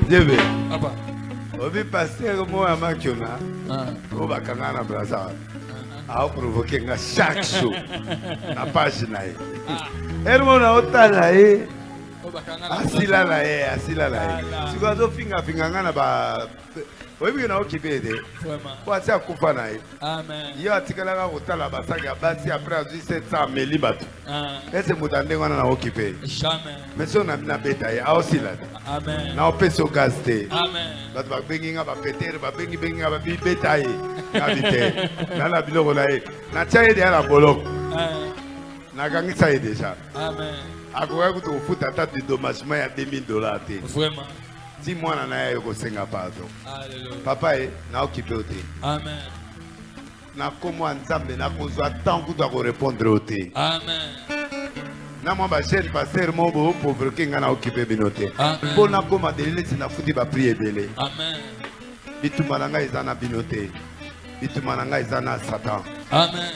Debe. Papa. Obi pasteur mo amakiona. O bakanga na braza. A provoquer nga chaque jour. Na page na ye. Ermo na otala ye. Asila la ye, asila la ye. Sikozo finga nga na ba. Obi na okibede. Kwa tia kufa na ye. Amen. Yo atikala ka otala basaka basi après a 700 meli bato. Ese mutande ngwana na okipe. Jamais. Mais si on a na beta ye, a osila. Amen. Na opeso gaste. Amen. Bato ba bengi nga ba peter ba bengi ba beta ye. Na bite. Na la biloko na ye. Na tia ye de la boloko. Na gangisa ye déjà. Amen. Akoya kuto futa ta de dommagement ya $2000 te. Vraiment. Si mwana na ye ko senga pardon. Alléluia. Papa ye na okipe ote. Amen. Na komo nzambe na kozwa tant kuto ko répondre ote. Amen. Na mwa ba jeune pasteur mo bo pauvre kinga na okipe binote. Amen. Pona koma delele na futi ba prier belé. Amen. Bituma na ngai eza na binote. Bituma na ngai eza na Satan. Amen.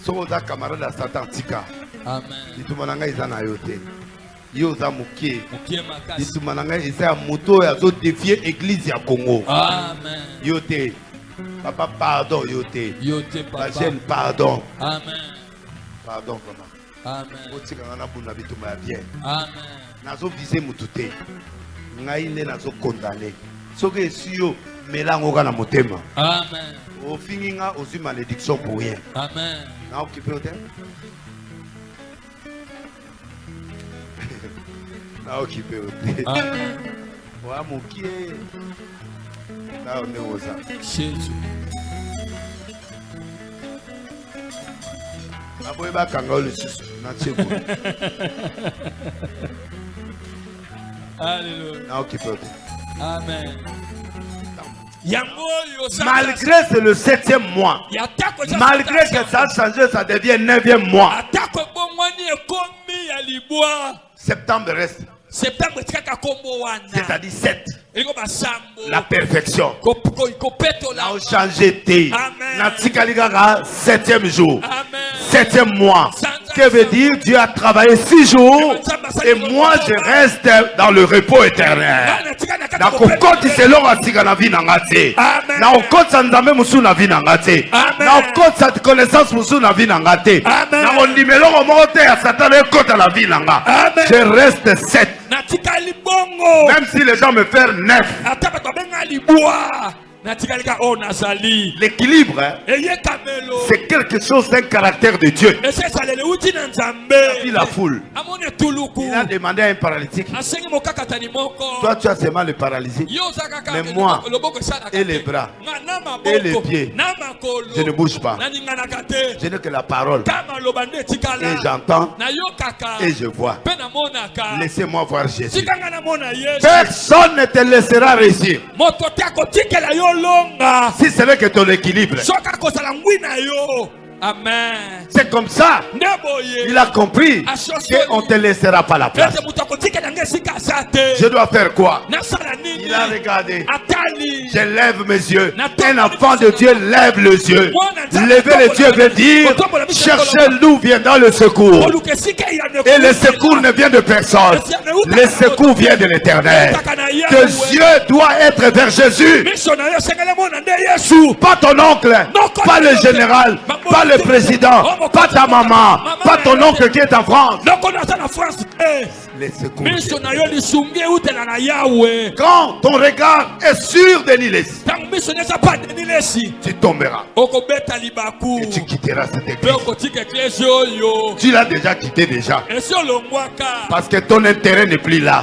Soko za camarade ya Satan tika. Amen. Bituma na ngai eza na yo te. Yo za mukie. Mukie makasi. Bituma na ngai eza ya moto ya zo défier église ya Congo. Amen. Yo te. Papa pardon yo te. Yo te papa. La jeune pardon. Amen. Pardon vraiment. Amen. Otika na buna bituma ya bien. Amen. Nazo viser mutu te. Ngai ne nazo condamner. Soki esi yo melango kana motema. Amen. Au finginga aussi malédiction pour rien. Amen. Na occupé au thème. Na occupé au thème. Amen. Wa mukie. Na on est osa. Jésus. Na boy ba kanga le susu na tchebo. Alléluia. Na occupé au thème. Amen. Malgré c'est le 7e mois. Malgré que ça a changé, ça devient 9e mois. Septembre reste. C'est-à-dire 7. La perfection. N'a changé thé. N'a tikaligara 7e jour. 7e mois. Que veut dire Dieu a travaillé 6 jours et moi je reste dans le repos éternel. Na kokoti selon asika na vie na ngate. Na okoti nzambe musu na vie na ngate. Na okoti sa connaissance musu na vie na ngate. Na ondimelo moko te ya Satan ekota la vie na nga. Je reste 7. Même si les gens me font 9. L'équilibre, c'est quelque chose d'un caractère de Dieu. Il la foule. Il a demandé à un paralytique. Toi, tu as seulement le paralysé. Mais moi, et les bras, et les pieds, je ne bouge pas. Je n'ai que la parole. Et j'entends, et je vois. Laissez-moi voir Jésus. Personne ne te laissera réussir. Si c'est vrai que ton équilibre. Amen. C'est comme ça. Il a compris qu'on ne te laissera pas la place. Je dois faire quoi? Il a regardé. Je lève mes yeux. Un enfant de Dieu lève les yeux. Lever les yeux veut dire chercher d'où viendra le secours. Et le secours ne vient de personne. Le secours vient de l'Éternel. Tes yeux doivent être vers Jésus. Pas ton oncle, pas le général, pas le président, pas ta maman, pas ton oncle qui est en France. Les secours. Quand ton regard est sur Denilesi, tu tomberas. Et tu quitteras cette église. Tu l'as déjà quitté déjà. Parce que ton intérêt n'est plus là.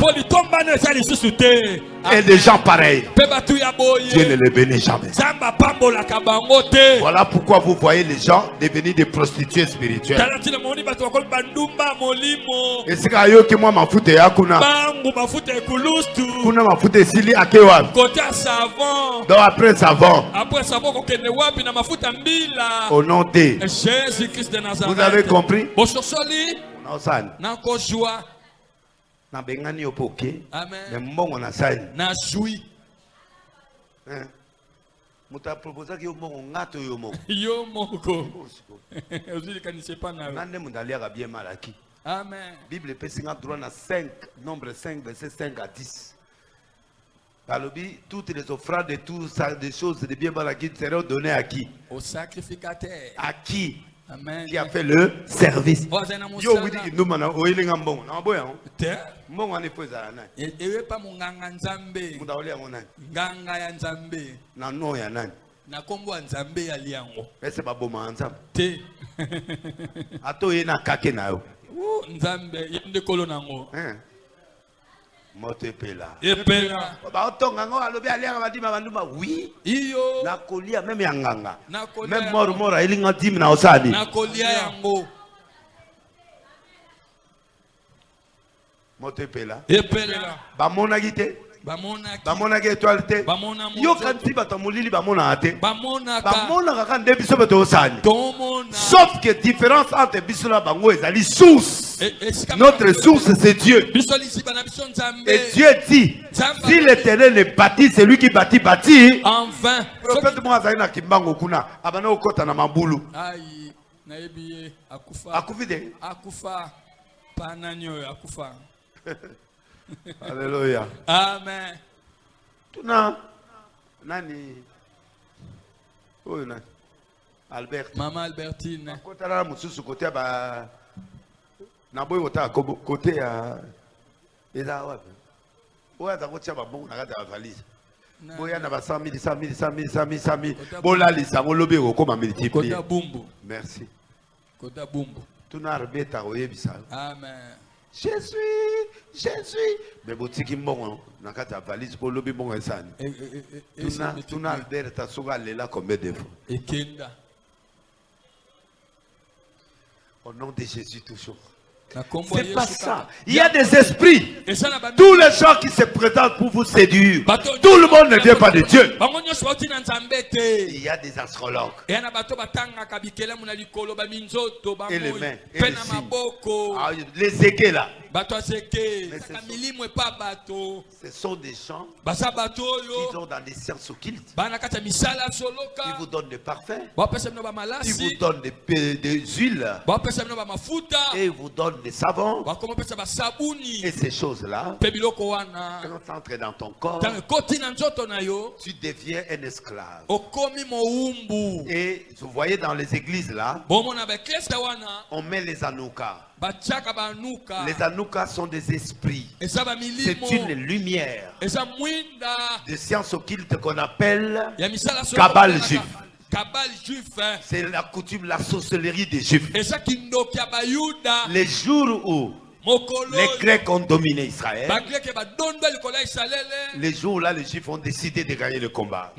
Et des gens pareils, Dieu ne les bénit jamais. Voilà pourquoi vous voyez les gens devenir des prostituées spirituelles. Et c'est que moi ma foute ya kuna ma foute sili akewa. Donc après savon. Au nom de Jésus-Christ de Nazareth. Vous avez compris? Na bengani opoke. Mais mbongo na sali. Na joui. Muta proposa ki mbongo ngato yo moko. Yo moko. Ozili kanise pa na. Nande mundalia bien malaki. Amen. Bible pesinga droit na 5, nombre 5 verset 5 à 10. Toutes les offrandes et tout ça, des choses de bien qui seront données à qui? Au sacrificateur. À qui? Amen. Qui a fait le service? Yo oui dit nous mana oyelinga mbongo na boya on. Mbongo ani poza na. Ewe pa munganga nzambe. Mudaolia monani. Nganga ya nzambe. Na no ya nani? Na kombo nzambe ya liango. Ese baboma nzambe. Te. Ato ye na kake na yo. Nzambe yende kolo nango. Mote pela. Epela. Ba otonga ngo alobi alianga badima banduma oui. Iyo. Na kolia même yanganga. Même mort elinga dim na osani. Na kolia yango. Mote pela. Epela. Ba mona gite. Bamona étoile te. Yo kanti bata molili bamona ate. Bamona kaka nde biso beto osani. Sauf que différence entre biso na bango ezali source. Notre source c'est Dieu. Et Dieu dit, si l'Éternel ne bâtit, c'est lui qui bâtit. En vain. Prophète moi azali na kimbango kuna abana okota na mabulu. Aïe, naebiye akufa. Akufide. Akufa. Pananyo akufa. Alléluia. Amen. Tuna nani? Oh nani? Albert. Maman Albertine. Côté là, mususu côté ba. Na boy wota côté à. Eza wapi? Oya za kotia ba bongo na kata ya valise. Boya na ba 100 000. Bola lisa ngolobe ko ma multiplier. Côté bumbu. Merci. Côté bumbu. Tuna arbeta oyebisa. Amen. Je suis. Mais botiki mbongo na kata valise pour lobi mbongo esani. Tuna Albert tasoga lela combien de fois? Ekenda. Au nom de Jésus toujours. C'est pas ça. Il y a des esprits. Tous les gens qui se présentent pour vous séduire. Tout le monde ne vient pas de Dieu. Il y a des astrologues. Et les mains. Et les signes. Les équés là. Ce sont des gens qui sont dans des sciences occultes. Ils vous donnent des parfums. Ils vous donnent des huiles. Et ils vous donnent des savons. Et ces choses-là, quand ça entre dans ton corps, tu deviens un esclave. Et vous voyez dans les églises là, on met les anoukas. Les anoukas sont des esprits. C'est une lumière de science occulte qu'on appelle Kabbale juif. C'est la coutume, la sorcellerie des Juifs. Les jours où les Grecs ont dominé Israël, les jours là, les Juifs ont décidé de gagner le combat.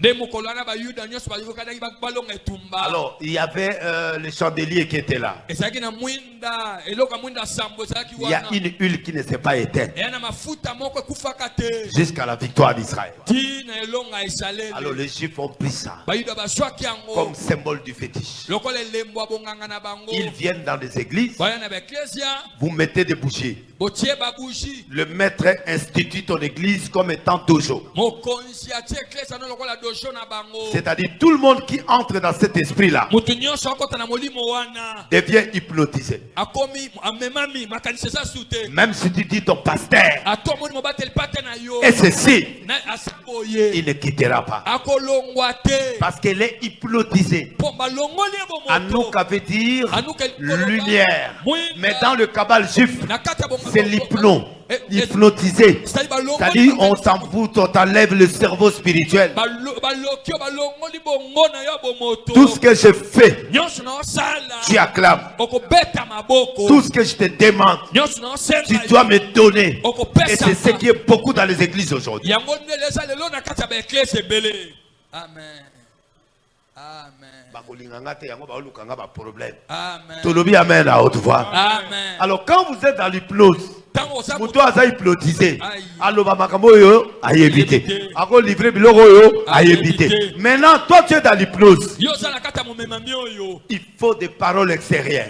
Alors, il y avait les chandeliers qui étaient là. Il y a une huile qui ne s'est pas éteinte jusqu'à la victoire d'Israël. Alors, les Juifs ont pris ça comme symbole du fétiche. Ils viennent dans les églises, vous mettez des bougies. Le maître institue ton église comme étant dojo. C'est-à-dire tout le monde qui entre dans cet esprit-là devient hypnotisé. Même si tu dis ton pasteur et ceci, il ne quittera pas. Parce qu'elle est hypnotisée. Anouka veut dire lumière. Mais dans le Kabbale juif, c'est l'hypnose. Hypnotisé. C'est-à-dire on t'envoûte, on t'enlève le cerveau spirituel. Tout ce que je fais, tu acclames. Tout ce que je te demande, tu dois me donner. Et c'est ce qui est beaucoup dans les églises aujourd'hui. Amen. Amen. Amen à haute voix. Amen. Alors quand vous êtes dans l'hypnose, vous doit hypnotiser. Alors maintenant toi tu es dans l'hypnose. Il faut des paroles extérieures.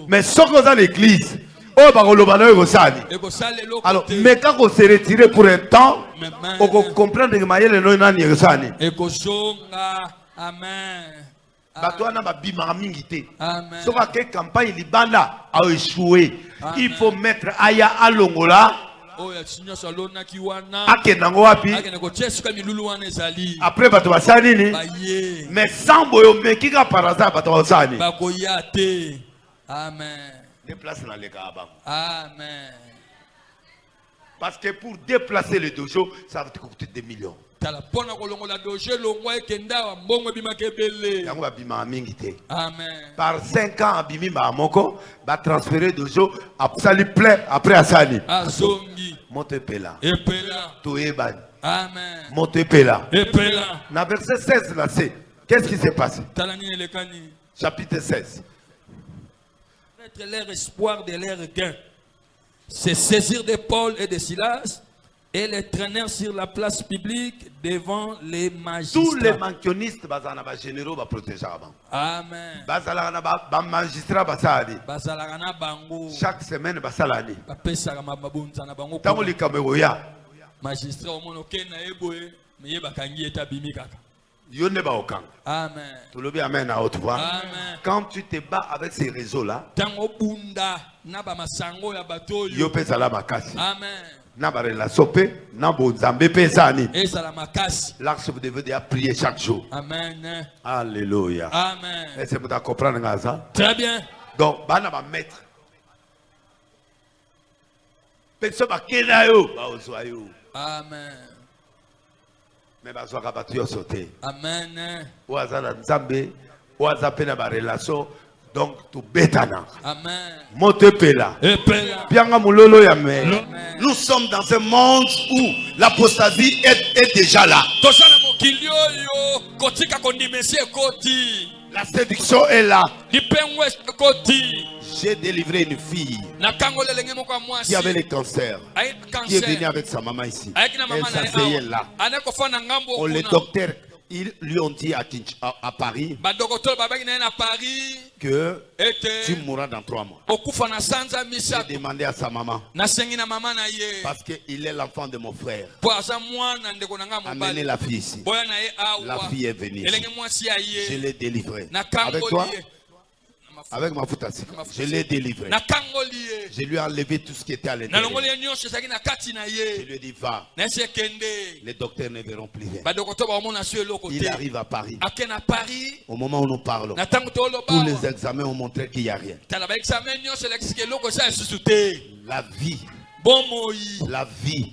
Mais sauf que dans l'église, alors, mais quand on s'est retiré pour un temps, on comprend que Amen. Batouana ba bima mingi te. So ka ke campagne libanda a échoué. Il faut mettre aya alongola. Akenango wapi. Après bato basani ni. Mais sans boyo mekika par hasard bato basani. Amen. Déplace dans les cabans. Amen. Parce que pour déplacer le dojo, ça va te coûter des millions. Amen. Par 5 ans, Abimi Moko va transférer dojo après Asani. Monte Pela. Toeban. Amen. Monte Pela. Epela. Dans verset 16, là, c'est qu'est-ce qui s'est passé? Chapitre 16. Mettre leur espoir de leur gain. Se saisir de Paul et de Silas et les traîner sur la place publique devant les magistrats. Tous les manquionnistes bazana ba généraux ba protéger avant. Amen. Bazala ba magistrat basali. Bazala na bango. Chaque semaine basalani. Ba pesa ka mabunza na bango. Tango likamwe ya. Magistrat omono kena eboye meye bakangi eta bimi kaka. Yone ba okang. Amen. Tu le bien amen à haute voix. Amen. Quand tu te bats avec ces réseaux là. Tango bunda na ba masango ya bato yo. Yo pesa la makasi. Amen. Na ba relation pe na bonzambe pesa ni. Eza la makasi. Là vous devez déjà prier chaque jour. Amen. Alléluia. Amen. Est-ce que vous comprenez ça? Très bien. Donc bana ba maître. Personne ba kena yo ba ozwa yo. Amen. Mais bazwa ka batu yo sauter. Amen. Ouazala nzambe, ouaza pena ba relation. Donc tout bétana. Amen. Monte pela. Pianga mulolo ya me. Nous sommes dans un monde où l'apostasie est déjà là. La séduction est là. J'ai délivré une fille qui avait le cancer, qui est venue avec sa maman ici. Elle s'asseyait là. Oh, les docteurs, ils lui ont dit à Paris que tu mourras dans 3 mois. J'ai demandé à sa maman, parce qu'il est l'enfant de mon frère, amenez la fille ici. La fille est venue ici. Je l'ai délivrée. Avec toi? Avec ma foutassi, je l'ai délivré. Je lui ai enlevé tout ce qui était à l'intérieur. Je lui ai dit, va. Les docteurs ne verront plus rien. Il arrive à Paris. Au moment où nous parlons, tous les examens ont montré qu'il n'y a rien. La vie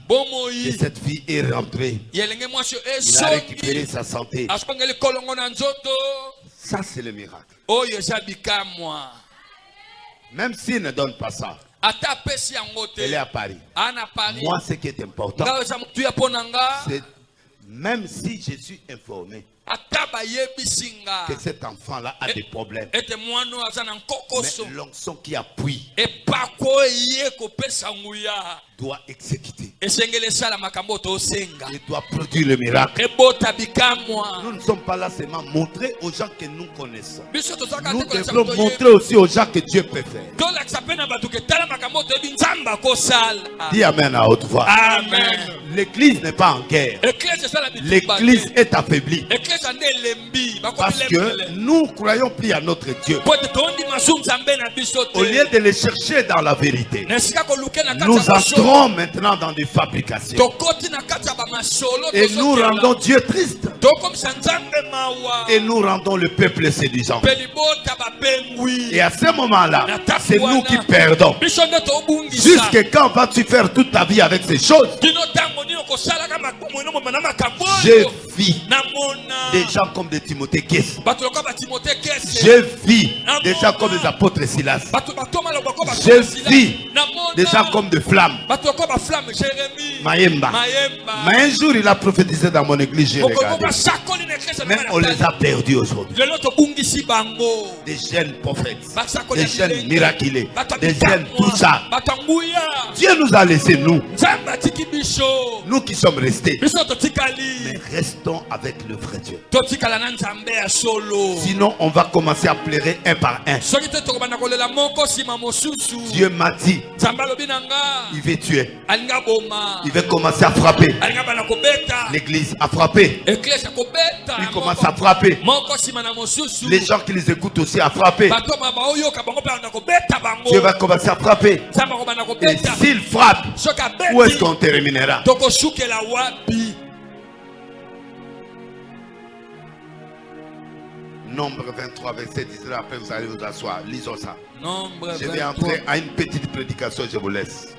de cette fille est rentrée. Il a récupéré sa santé. Ça, c'est le miracle. Même s'il ne donne pas ça, elle est à Paris. Moi, ce qui est important, c'est même si je suis informé que cet enfant-là a des problèmes, mais l'onction qui appuie doit exécuter. Il doit produire le miracle. Nous ne sommes pas là seulement montrer aux gens que nous connaissons. Nous devons montrer aussi aux gens que Dieu peut faire. Dis amen à haute voix. Amen. L'église n'est pas en guerre. L'église est affaiblie. Parce que nous croyons plus à notre Dieu. Au lieu de les chercher dans la vérité, nous entrons maintenant dans des fabrications. Et nous rendons Dieu triste. Et nous rendons le peuple séduisant. Et à ce moment-là, c'est nous qui perdons. Jusqu'à quand vas-tu faire toute ta vie avec ces choses? Je vis des gens comme des Timothée Kess. Je vis des gens comme des apôtres Silas. Je vis des gens comme des flammes. Maemba. Mais un jour il a prophétisé dans mon église, j'ai regardé. Mais on les a perdus aujourd'hui. Des jeunes prophètes, des jeunes miraculés, des jeunes tout ça. Dieu nous a laissé nous. Nous qui sommes restés. Mais restons avec le vrai Dieu. Sinon on va commencer à pleurer un par un. Dieu m'a dit Il veut tuer. Il veut commencer à frapper. L'église a frappé. Il commence à frapper. Les gens qui les écoutent aussi à frapper. Dieu va commencer à frapper. Et s'il frappe, où est-ce qu'on terminera? Nombre 23, verset 19. Après, vous allez vous asseoir. Lisons ça. Je vais entrer à une petite prédication. Je vous laisse.